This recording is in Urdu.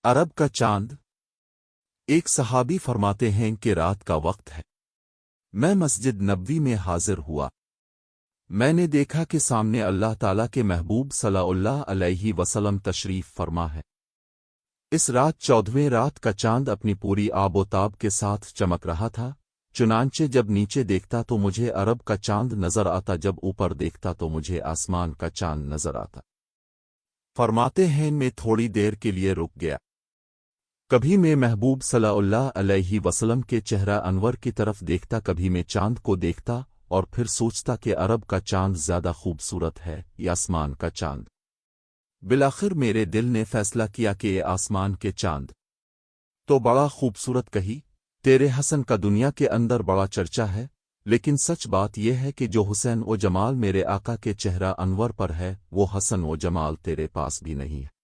عرب کا چاند۔ ایک صحابی فرماتے ہیں کہ رات کا وقت ہے، میں مسجد نبوی میں حاضر ہوا، میں نے دیکھا کہ سامنے اللہ تعالیٰ کے محبوب صلی اللہ علیہ وسلم تشریف فرما ہے۔ اس رات 14ویں رات کا چاند اپنی پوری آب و تاب کے ساتھ چمک رہا تھا، چنانچہ جب نیچے دیکھتا تو مجھے عرب کا چاند نظر آتا، جب اوپر دیکھتا تو مجھے آسمان کا چاند نظر آتا۔ فرماتے ہیں میں تھوڑی دیر کے لیے رک گیا، کبھی میں محبوب صلی اللہ علیہ وسلم کے چہرہ انور کی طرف دیکھتا، کبھی میں چاند کو دیکھتا اور پھر سوچتا کہ عرب کا چاند زیادہ خوبصورت ہے یا آسمان کا چاند۔ بالآخر میرے دل نے فیصلہ کیا کہ یہ آسمان کے چاند تو بڑا خوبصورت کہی، تیرے حسن کا دنیا کے اندر بڑا چرچا ہے، لیکن سچ بات یہ ہے کہ جو حسن و جمال میرے آقا کے چہرہ انور پر ہے، وہ حسن و جمال تیرے پاس بھی نہیں ہے۔